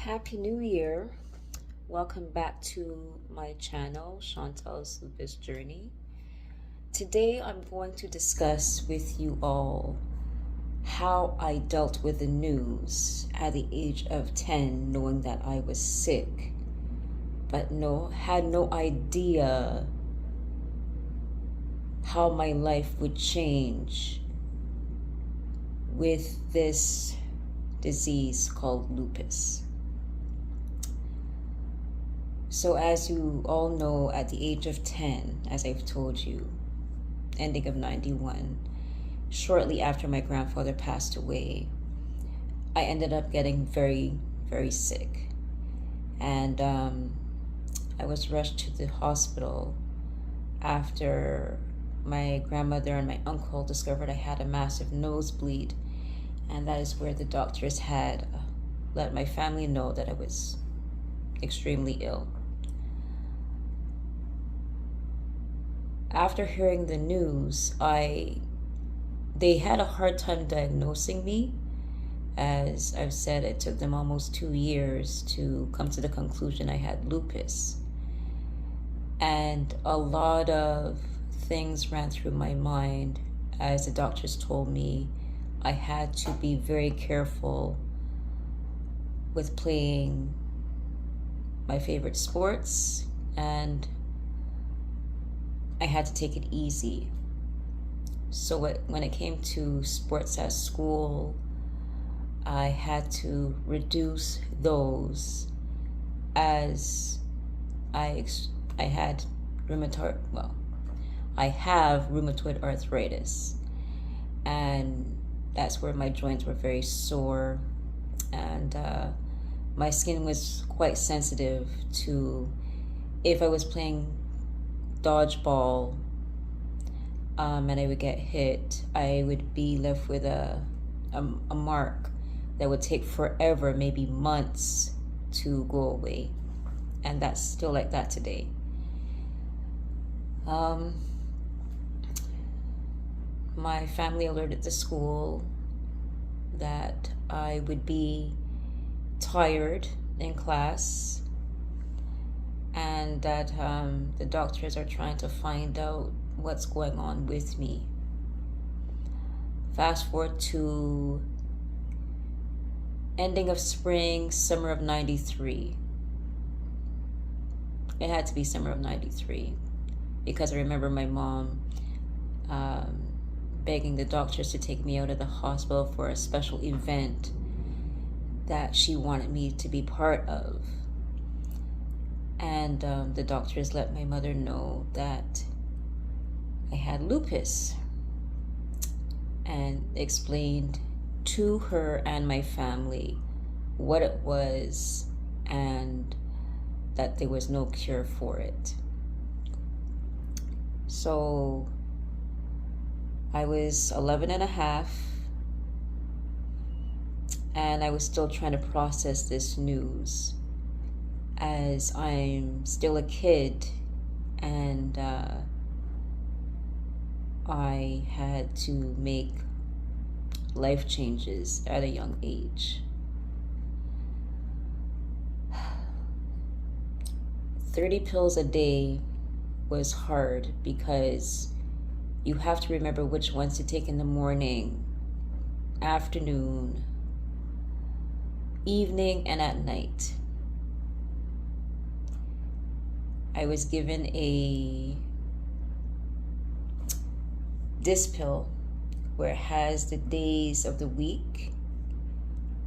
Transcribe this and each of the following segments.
Happy New Year. Welcome back to my channel, Chantal's Lupus Journey. Today I'm going to discuss with you all how I dealt with the news at the age of 10, knowing that I was sick, but had no idea how my life would change with this disease called lupus. So as you all know, at the age of 10, as I've told you, ending of 91, shortly after my grandfather passed away, I ended up getting very, very sick. And I was rushed to the hospital after my grandmother and my uncle discovered I had a massive nosebleed. And that is where the doctors had let my family know that I was extremely ill. After hearing the news, they had a hard time diagnosing me. As I've said, it took them almost 2 years to come to the conclusion I had lupus. And a lot of things ran through my mind as the doctors told me I had to be very careful with playing my favorite sports, and I had to take it easy. So when it came to sports at school, I had to reduce those as I had I have rheumatoid arthritis, and that's where my joints were very sore, and my skin was quite sensitive to if I was playing dodgeball and I would get hit, I would be left with a mark that would take forever, maybe months, to go away. And that's still like that today. My family alerted the school that I would be tired in class, and that the doctors are trying to find out what's going on with me. Fast forward to ending of spring, summer of 93. It had to be summer of 93 because I remember my mom begging the doctors to take me out of the hospital for a special event that she wanted me to be part of. And the doctors let my mother know that I had lupus and explained to her and my family what it was and that there was no cure for it. So I was 11 and a half, and I was still trying to process this news as I'm still a kid, and I had to make life changes at a young age. 30 pills a day was hard because you have to remember which ones to take in the morning, afternoon, evening, and at night. I was given this pill where it has the days of the week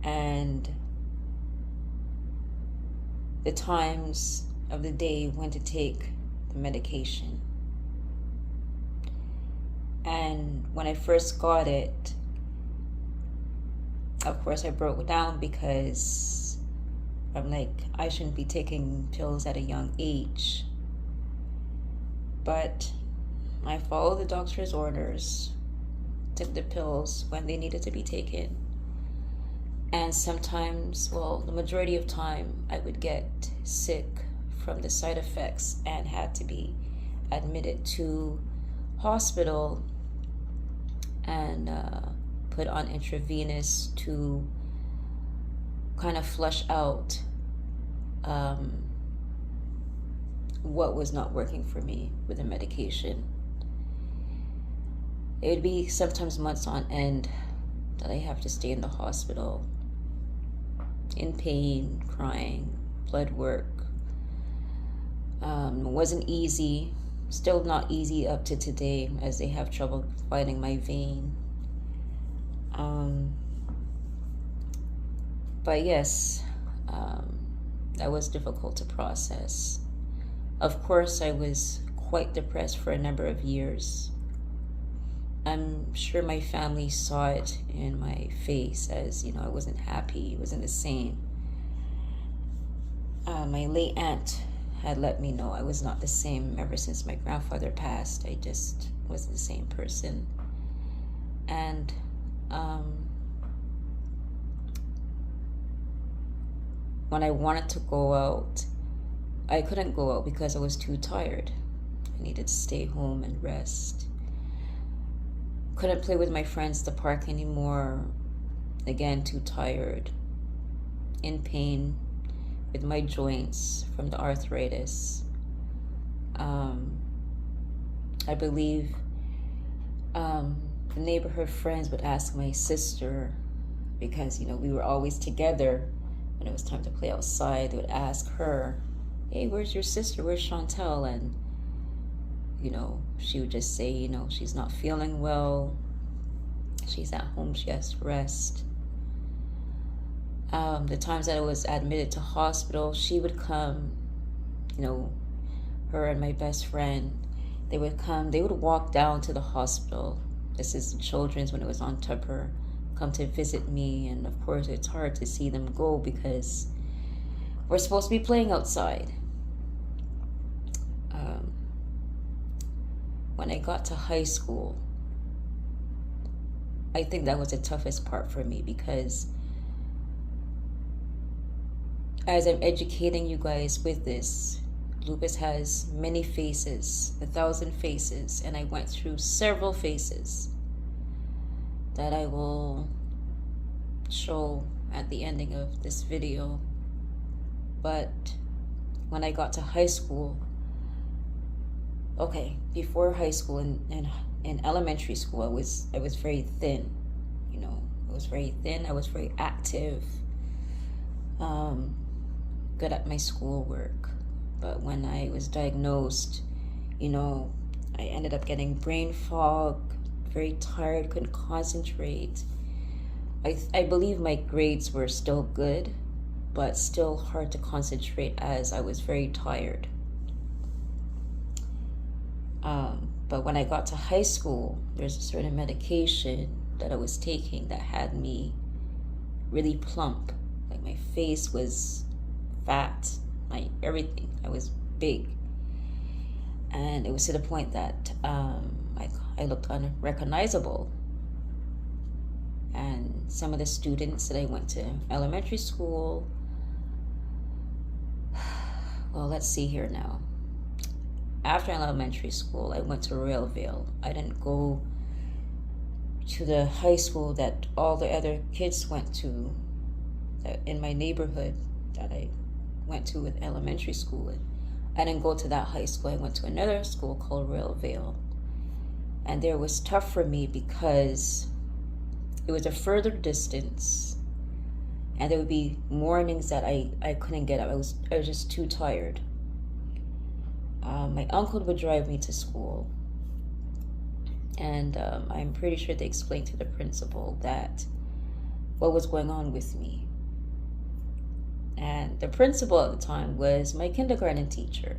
and the times of the day when to take the medication. And when I first got it, of course I broke down because I'm like, I shouldn't be taking pills at a young age. But I followed the doctor's orders, took the pills when they needed to be taken. And sometimes, well, the majority of time, I would get sick from the side effects and had to be admitted to hospital and put on intravenous to kind of flush out um, what was not working for me with the medication. It would be sometimes months on end that I have to stay in the hospital, in pain, crying, blood work. It wasn't easy, still not easy up to today, as they have trouble finding my vein. But yes, that was difficult to process. Of course, I was quite depressed for a number of years. I'm sure my family saw it in my face, as I wasn't happy, it wasn't the same. My late aunt had let me know I was not the same ever since my grandfather passed. I just wasn't the same person. And when I wanted to go out, I couldn't go out because I was too tired. I needed to stay home and rest. Couldn't play with my friends at the park anymore. Again, too tired. In pain with my joints from the arthritis. I believe the neighborhood friends would ask my sister, because we were always together. When it was time to play outside, they would ask her, "Hey, where's your sister? Where's Chantel?" And she would just say, she's not feeling well. She's at home. She has to rest. The times that I was admitted to hospital, she would come, her and my best friend, they would come, they would walk down to the hospital. This is Children's when it was on Tupper, come to visit me. And of course, it's hard to see them go because we're supposed to be playing outside. When I got to high school, I think that was the toughest part for me, because as I'm educating you guys with this, lupus has many faces, 1,000 faces, and I went through several phases that I will show at the ending of this video. But when I got to high school, before high school in elementary school, I was very thin. I was very thin. I was very active. Good at my schoolwork. But when I was diagnosed, I ended up getting brain fog, very tired, couldn't concentrate. I believe my grades were still good, but still hard to concentrate as I was very tired. But when I got to high school, there's a certain medication that I was taking that had me really plump. Like my face was fat, everything. I was big. And it was to the point that I looked unrecognizable. And some of the students that I went to elementary school, well, let's see here now. After elementary school, I went to Royalville. I didn't go to the high school that all the other kids went to in my neighborhood that I went to with elementary school. I didn't go to that high school. I went to another school called Royalville. And there was tough for me because it was a further distance. And there would be mornings that I couldn't get up. I was just too tired. My uncle would drive me to school, and I'm pretty sure they explained to the principal that what was going on with me. And the principal at the time was my kindergarten teacher,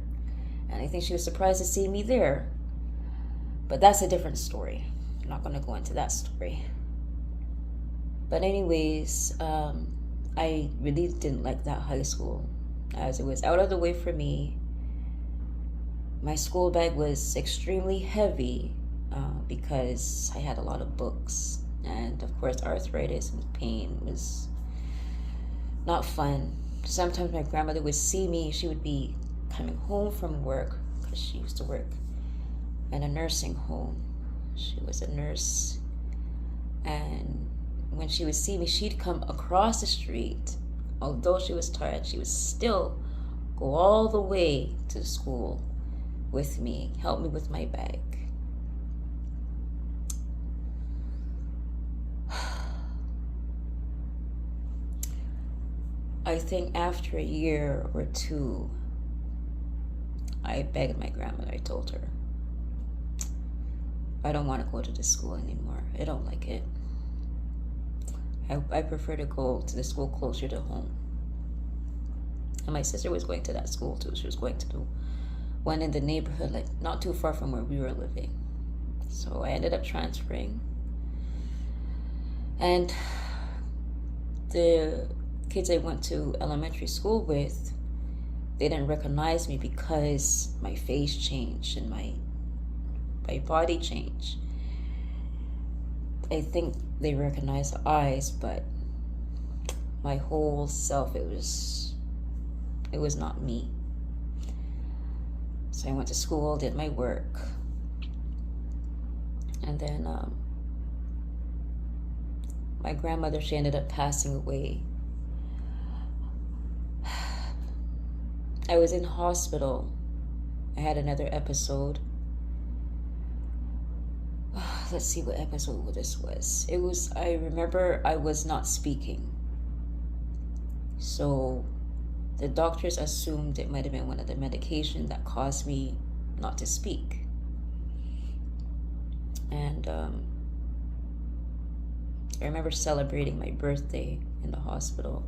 and I think she was surprised to see me there. But that's a different story. I'm not going to go into that story. But anyways, I really didn't like that high school, as it was out of the way for me. My school bag was extremely heavy because I had a lot of books. And of course, arthritis and pain was not fun. Sometimes my grandmother would see me. She would be coming home from work, because she used to work in a nursing home. She was a nurse. And when she would see me, she'd come across the street. Although she was tired, she would still go all the way to school with me, help me with my bag. I think after a year or two, I begged my grandmother. I told her, I don't want to go to this school anymore. I don't like it. I prefer to go to the school closer to home. And my sister was going to that school too. She was going to the one in the neighborhood, like not too far from where we were living. So I ended up transferring. And the kids I went to elementary school with, they didn't recognize me because my face changed and my body changed. I think they recognized the eyes, but my whole self, it was not me. So I went to school, did my work, and then my grandmother, she ended up passing away. I was in hospital. I had another episode. Let's see what episode this was. I remember I was not speaking. So the doctors assumed it might have been one of the medications that caused me not to speak. And I remember celebrating my birthday in the hospital.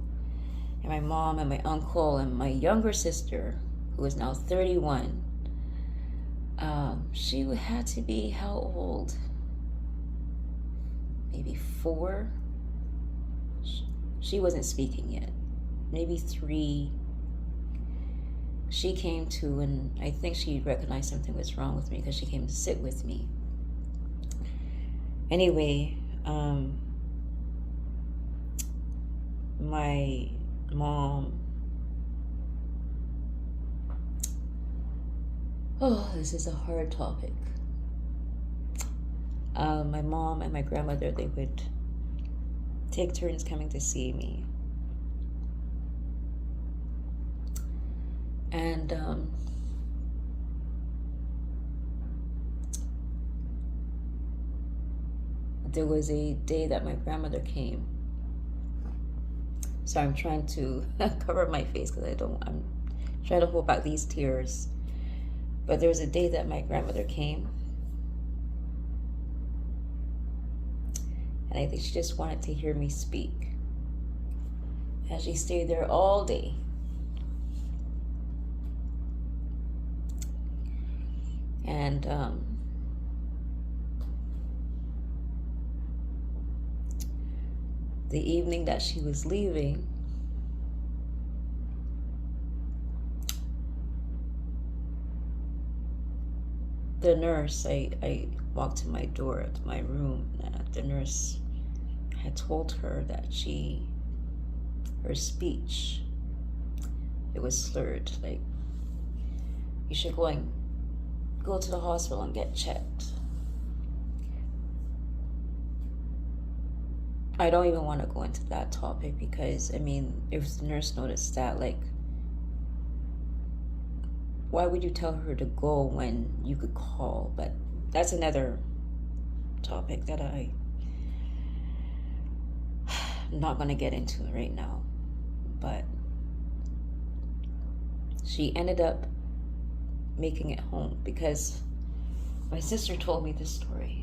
And my mom and my uncle and my younger sister, who is now 31, she had to be how old? Maybe 4? She wasn't speaking yet. Maybe 3. She came to, and I think she recognized something was wrong with me because she came to sit with me. Anyway, my mom, this is a hard topic. My mom and my grandmother, they would take turns coming to see me. And there was a day that my grandmother came. So I'm trying to cover my face because I'm trying to hold back these tears. But there was a day that my grandmother came. And I think she just wanted to hear me speak. And she stayed there all day. And the evening that she was leaving, the nurse, I walked to my door, to my room, and the nurse had told her that her speech, it was slurred, like, you should go to the hospital and get checked. I don't even want to go into that topic because, I mean, if the nurse noticed that, like, why would you tell her to go when you could call? But that's another topic that I'm not going to get into right now. But she ended up making it home because my sister told me this story.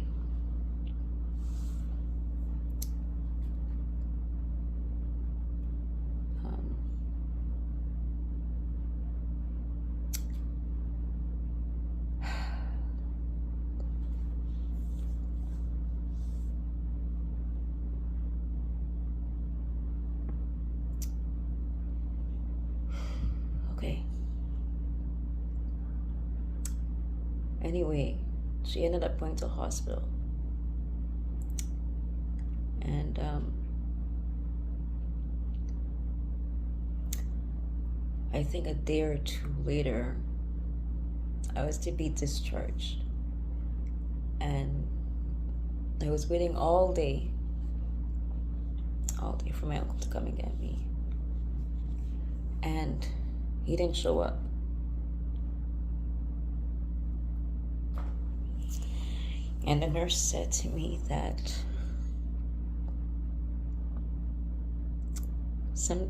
Okay. Anyway, she ended up going to the hospital. And I think a day or two later, I was to be discharged. And I was waiting all day for my uncle to come and get me. And He didn't show up. And the nurse said to me that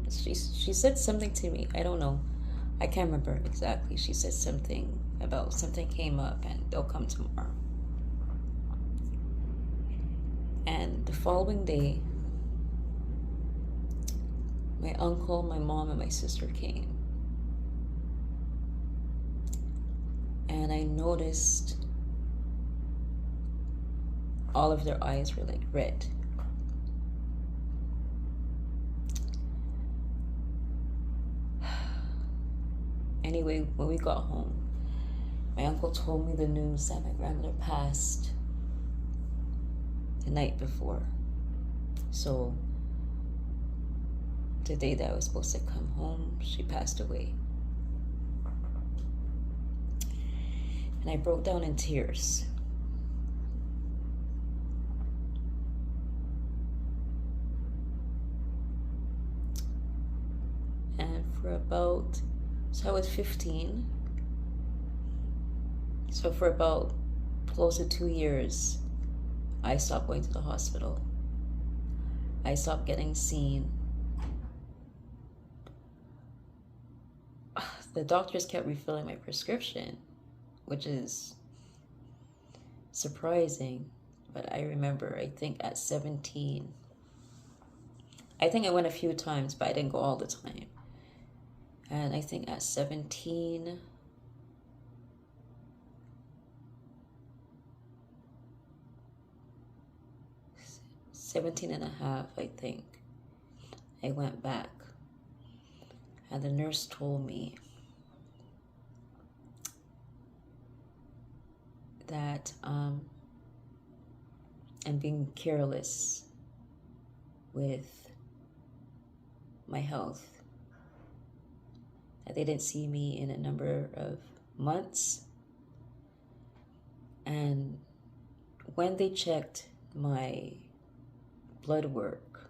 she said something to me. I don't know. I can't remember exactly. She said something about something came up and they'll come tomorrow. And the following day, my uncle, my mom, and my sister came. And I noticed all of their eyes were like red. Anyway, when we got home, my uncle told me the news that my grandmother passed the night before. So the day that I was supposed to come home, she passed away. And I broke down in tears. And so I was 15. So for about close to 2 years, I stopped going to the hospital. I stopped getting seen. The doctors kept refilling my prescription, which is surprising. But I remember, I think at 17, I think I went a few times, but I didn't go all the time. And I think at 17, and a half, I think, I went back. And the nurse told me that I'm being careless with my health. That they didn't see me in a number of months. And when they checked my blood work,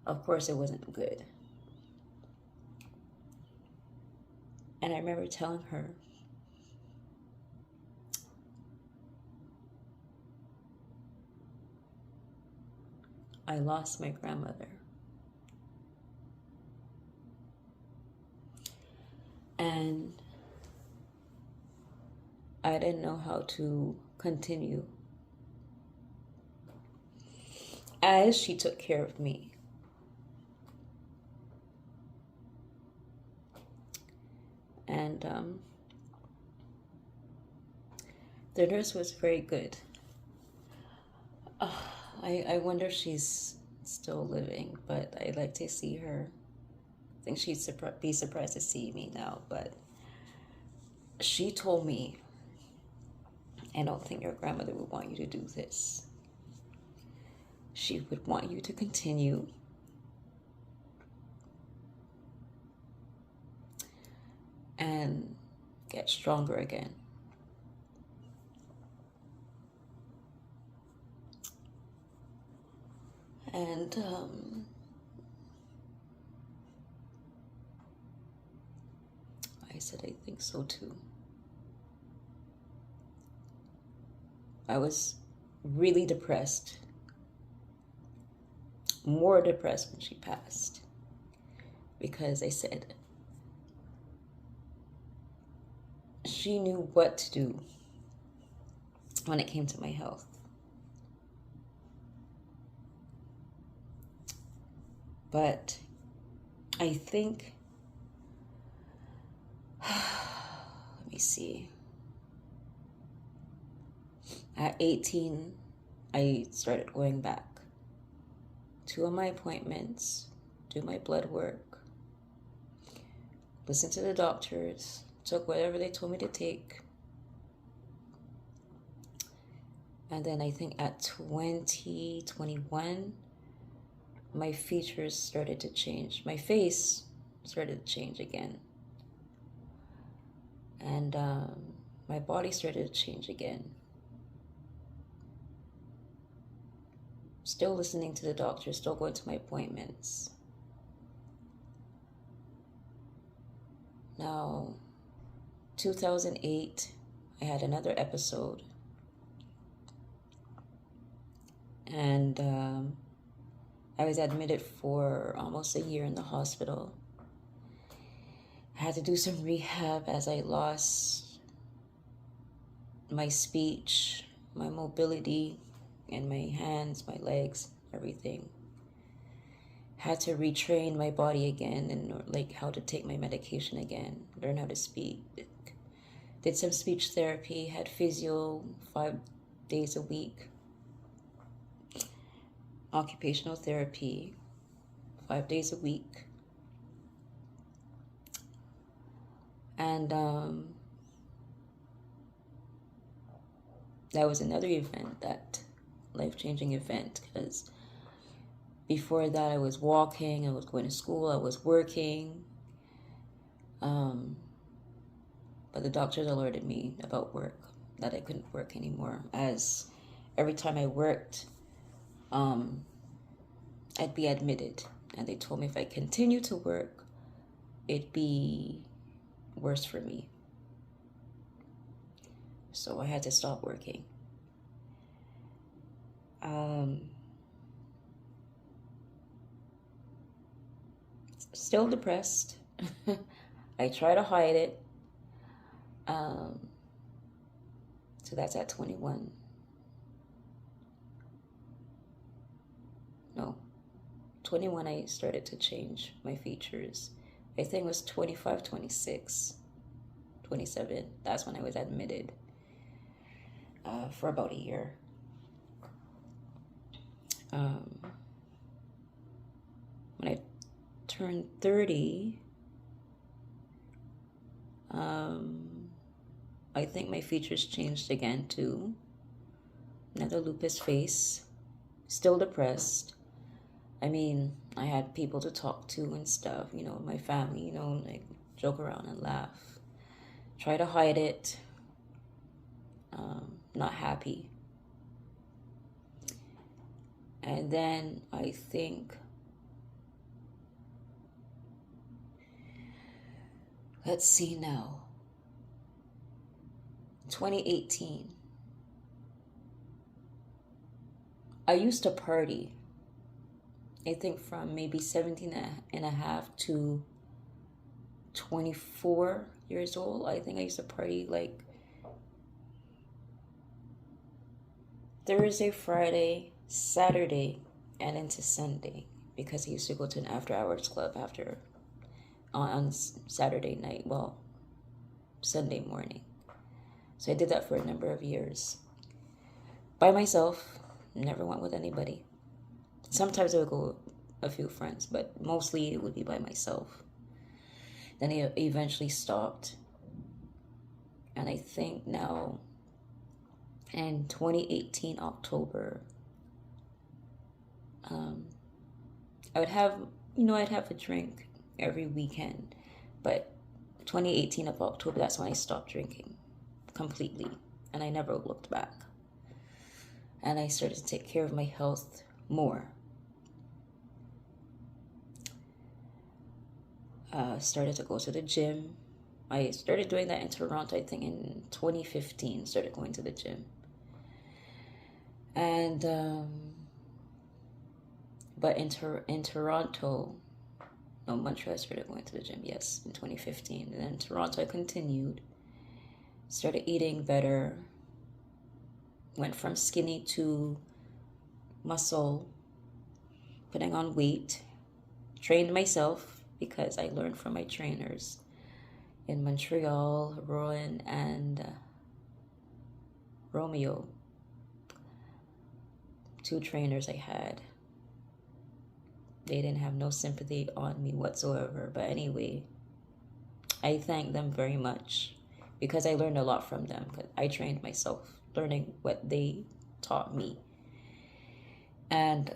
of course it wasn't good. And I remember telling her, I lost my grandmother. And I didn't know how to continue as she took care of me. And the nurse was very good. I wonder if she's still living, but I'd like to see her. I think she'd be surprised to see me now, but she told me, I don't think your grandmother would want you to do this. She would want you to continue and get stronger again. And I said, I think so too. I was really depressed, more depressed when she passed, because I said she knew what to do when it came to my health. But I think, let me see, at 18, I started going back to my appointments, do my blood work, listen to the doctors, took whatever they told me to take. And then I think at 21, my features started to change. My face started to change again. And my body started to change again. Still listening to the doctor, still going to my appointments. Now, 2008, I had another episode, and I was admitted for almost a year in the hospital. I had to do some rehab as I lost my speech, my mobility, and my hands, my legs, everything. Had to retrain my body again and like how to take my medication again, learn how to speak. Did some speech therapy, had physio 5 days a week, occupational therapy 5 days a week. And that was another event, that life-changing event, because before that I was walking, I was going to school, I was working. But the doctors alerted me about work, that I couldn't work anymore, as every time I worked, I'd be admitted. And they told me if I continued to work, it'd be worse for me. So I had to stop working. Still depressed. I try to hide it. So that's at 21. No, 21 I started to change my features. I think it was 25, 26, 27. That's when I was admitted for about a year. When I turned 30, I think my features changed again too. Another lupus face, still depressed. I mean, I had people to talk to and stuff, my family, like joke around and laugh. Try to hide it. Not happy. And then I think, let's see now, 2018. I used to party, I think from maybe 17 and a half to 24 years old. I think I used to party like Thursday, Friday, Saturday, and into Sunday, because I used to go to an after hours club on Saturday night, Sunday morning. So I did that for a number of years. By myself, never went with anybody. Sometimes I would go with a few friends, but mostly it would be by myself. Then I eventually stopped. And I think now, in 2018, October, I'd have a drink every weekend. But 2018 of October, that's when I stopped drinking completely. And I never looked back. And I started to take care of my health more. Started to go to the gym. I started doing that in Toronto, I think in 2015, started going to the gym. And, but in Toronto, no, Montreal, I started going to the gym, yes, in 2015. And then in Toronto, I continued, started eating better, went from skinny to muscle, putting on weight, trained myself, because I learned from my trainers in Montreal, Rowan and Romeo. 2 trainers I had. They didn't have no sympathy on me whatsoever. But anyway, I thank them very much, because I learned a lot from them. I trained myself, learning what they taught me. And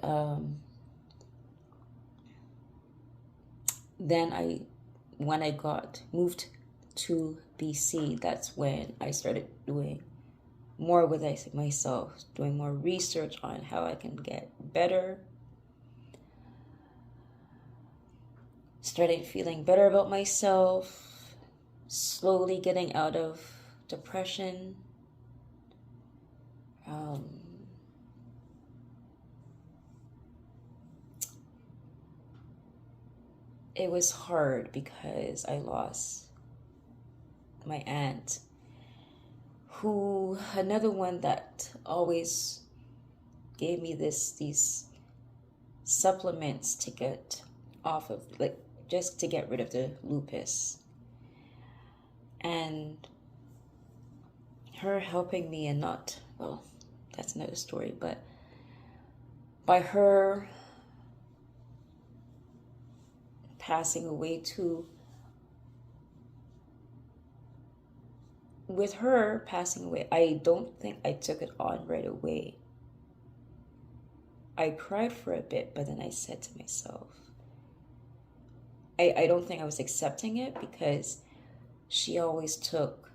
then when I moved to BC, that's when I started doing more with myself, doing more research on how I can get better. Started feeling better about myself, slowly getting out of depression. Um, it was hard because I lost my aunt, who, another one that always gave me these supplements to get off of, like, just to get rid of the lupus. And her helping me and not, well, that's another story, but by her passing away too, with her passing away, I don't think I took it on right away. I cried for a bit, but then I said to myself, I don't think I was accepting it because she always took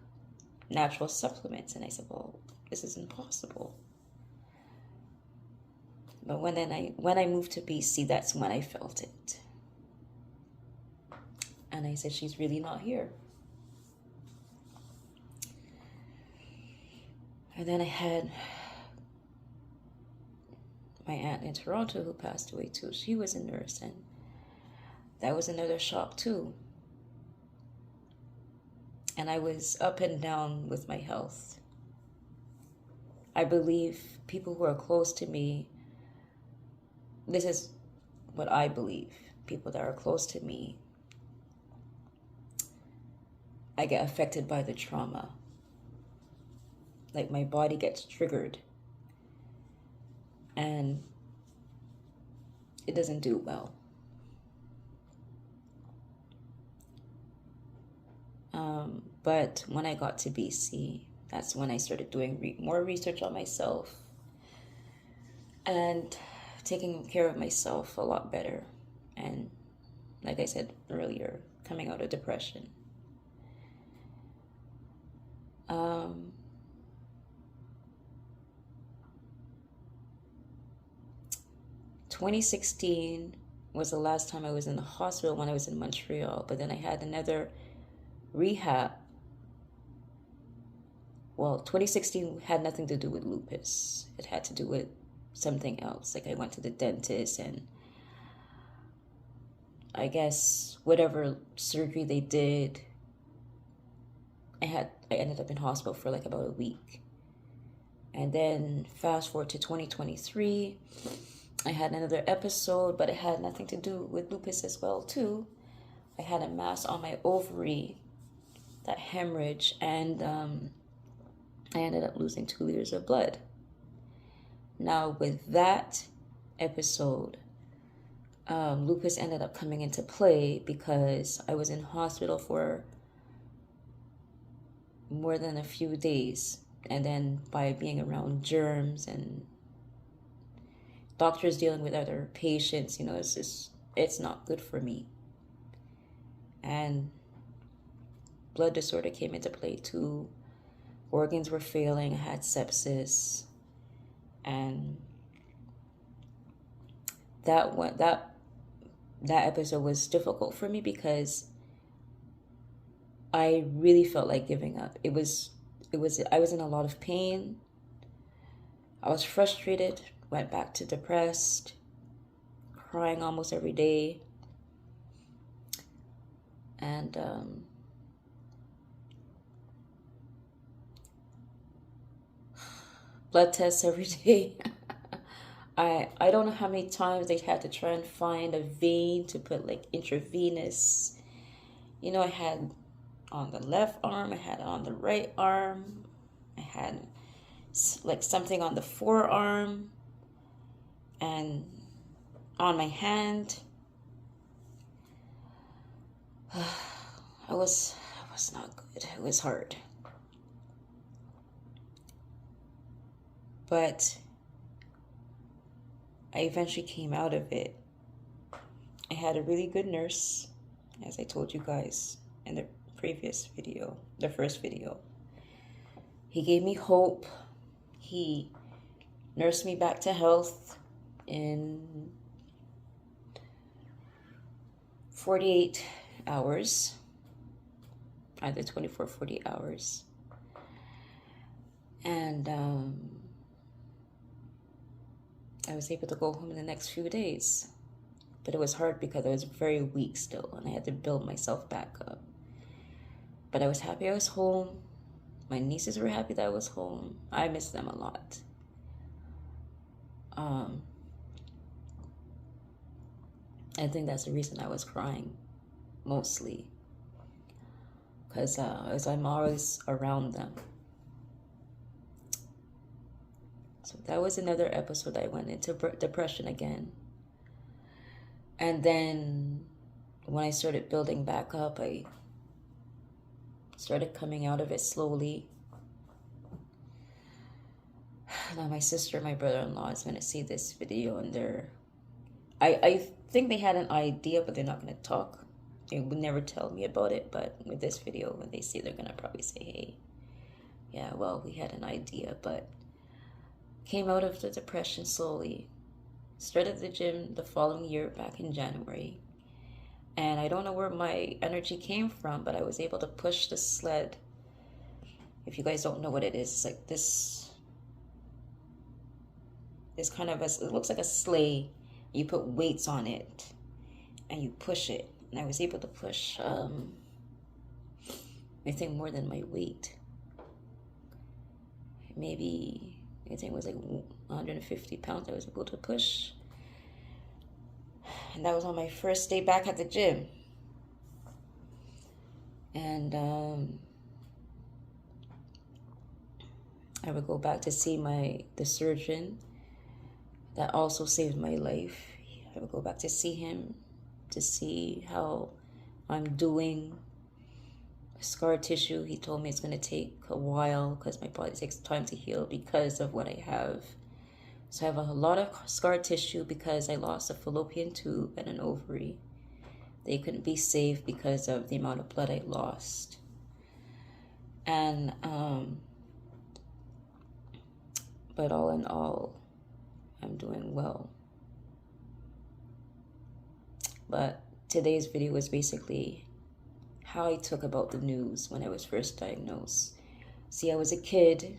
natural supplements. And I said, well, this is impossible. But when I moved to BC, that's when I felt it. And I said, she's really not here. And then I had my aunt in Toronto who passed away too. She was a nurse, and that was another shock too. And I was up and down with my health. I believe people who are close to me, this is what I believe, people that are close to me, I get affected by the trauma. Like, my body gets triggered and it doesn't do well. But when I got to BC, that's when I started doing more research on myself and taking care of myself a lot better. And like I said earlier, coming out of depression. 2016 was the last time I was in the hospital, when I was in Montreal. But then I had another rehab. Well, 2016 had nothing to do with lupus. It had to do with something else. Like, I went to the dentist, and I guess whatever surgery they did, I ended up in hospital for like about a week. And then fast forward to 2023, I had another episode, but it had nothing to do with lupus as well too. I had a mass on my ovary, that hemorrhage, and I ended up losing 2 liters of blood. Now, with that episode, lupus ended up coming into play because I was in hospital for more than a few days. And then by being around germs and doctors dealing with other patients, it's not good for me. And blood disorder came into play too. Organs were failing. I had sepsis. And that episode was difficult for me because I really felt like giving up. I was in a lot of pain. I was frustrated, went back to depressed, crying almost every day. And blood tests every day. I don't know how many times they had to try and find a vein to put like intravenous. I had on the left arm, I had on the right arm, I had like something on the forearm and on my hand. I was not good. It was hard. But I eventually came out of it. I had a really good nurse, as I told you guys in the previous video, the first video. He gave me hope. He nursed me back to health in 48 hours. either 24 or 48 hours. And I was able to go home in the next few days. But it was hard because I was very weak still, and I had to build myself back up. But I was happy I was home. My nieces were happy that I was home. I miss them a lot. I think that's the reason I was crying, mostly. Because I'm always around them. So that was another episode. I went into depression again. And then when I started building back up, I started coming out of it slowly. Now my sister and my brother-in-law is going to see this video, and I think they had an idea, but they're not going to talk. They would never tell me about it, but with this video, when they see, they're going to probably say, hey, yeah, well, we had an idea, but came out of the depression slowly. Started the gym the following year, back in January. And I don't know where my energy came from, but I was able to push the sled. If you guys don't know what it is, it's like this kind of, it looks like a sleigh. You put weights on it and you push it. And I was able to push, I think more than my weight. Maybe, I think it was like 150 pounds I was able to push. And that was on my first day back at the gym. And I would go back to see the surgeon that also saved my life. I would go back to see him to see how I'm doing. Scar tissue, he told me it's going to take a while because my body takes time to heal because of what I have. So I have a lot of scar tissue because I lost a fallopian tube and an ovary. They couldn't be saved because of the amount of blood I lost. And but all in all, I'm doing well. But today's video was basically how I took about the news when I was first diagnosed. See, I was a kid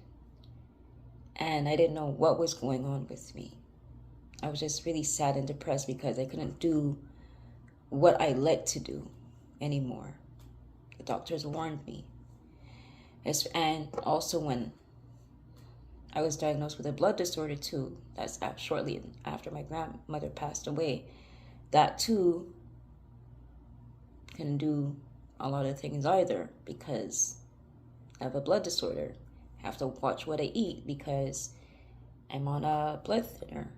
and I didn't know what was going on with me. I was just really sad and depressed because I couldn't do what I like to do anymore. The doctors warned me. And also when I was diagnosed with a blood disorder too, that's shortly after my grandmother passed away, that too can do a lot of things either because I have a blood disorder. I have to watch what I eat because I'm on a blood thinner.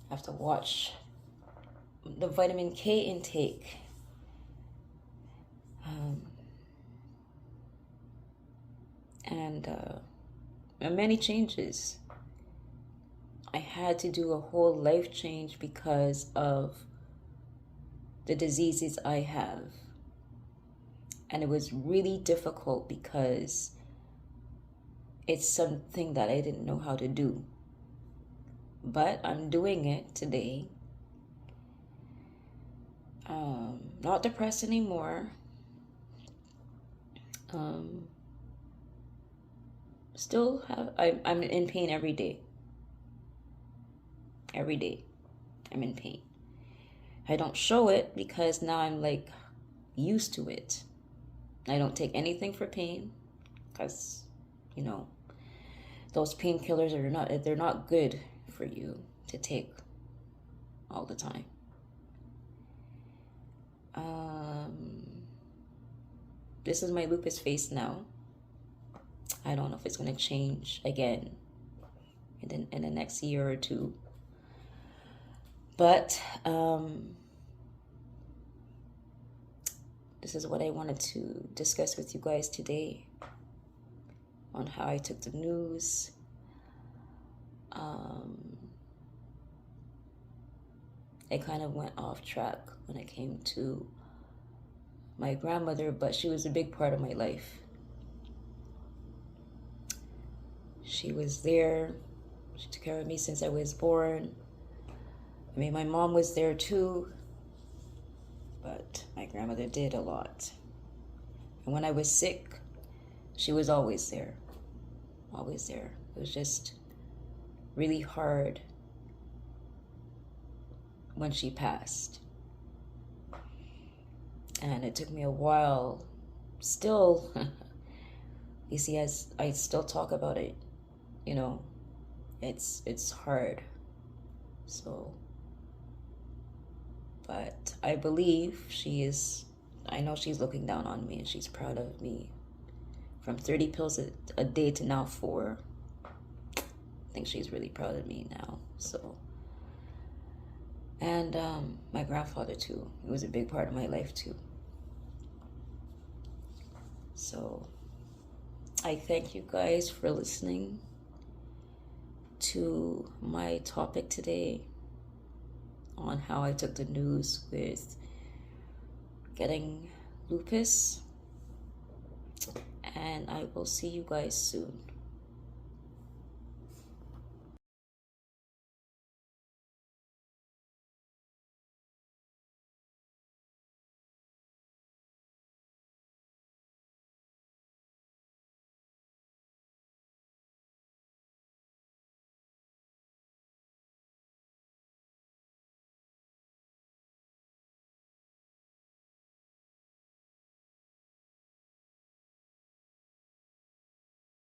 I have to watch the vitamin K intake. And many changes. I had to do a whole life change because of the diseases I have. And it was really difficult because it's something that I didn't know how to do. But I'm doing it today. Not depressed anymore. Still I'm in pain every day. Every day I'm in pain. I don't show it because now I'm like used to it. I don't take anything for pain because, you know, those painkillers they're not good for you to take all the time. This is my lupus face now. I don't know if it's going to change again in the next year or two. But this is what I wanted to discuss with you guys today on how I took the news. I kind of went off track when it came to my grandmother, but she was a big part of my life. She was there. She took care of me since I was born. I mean, my mom was there too, but my grandmother did a lot. And when I was sick, she was always there. Always there. It was just really hard when she passed. And it took me a while. Still, you see, as I still talk about it, you know, it's hard. So, but I believe I know she's looking down on me and she's proud of me. From 30 pills a day to now 4. I think she's really proud of me now. So, and my grandfather too. He was a big part of my life too. So, I thank you guys for listening to my topic today on how I took the news with getting lupus. And I will see you guys soon.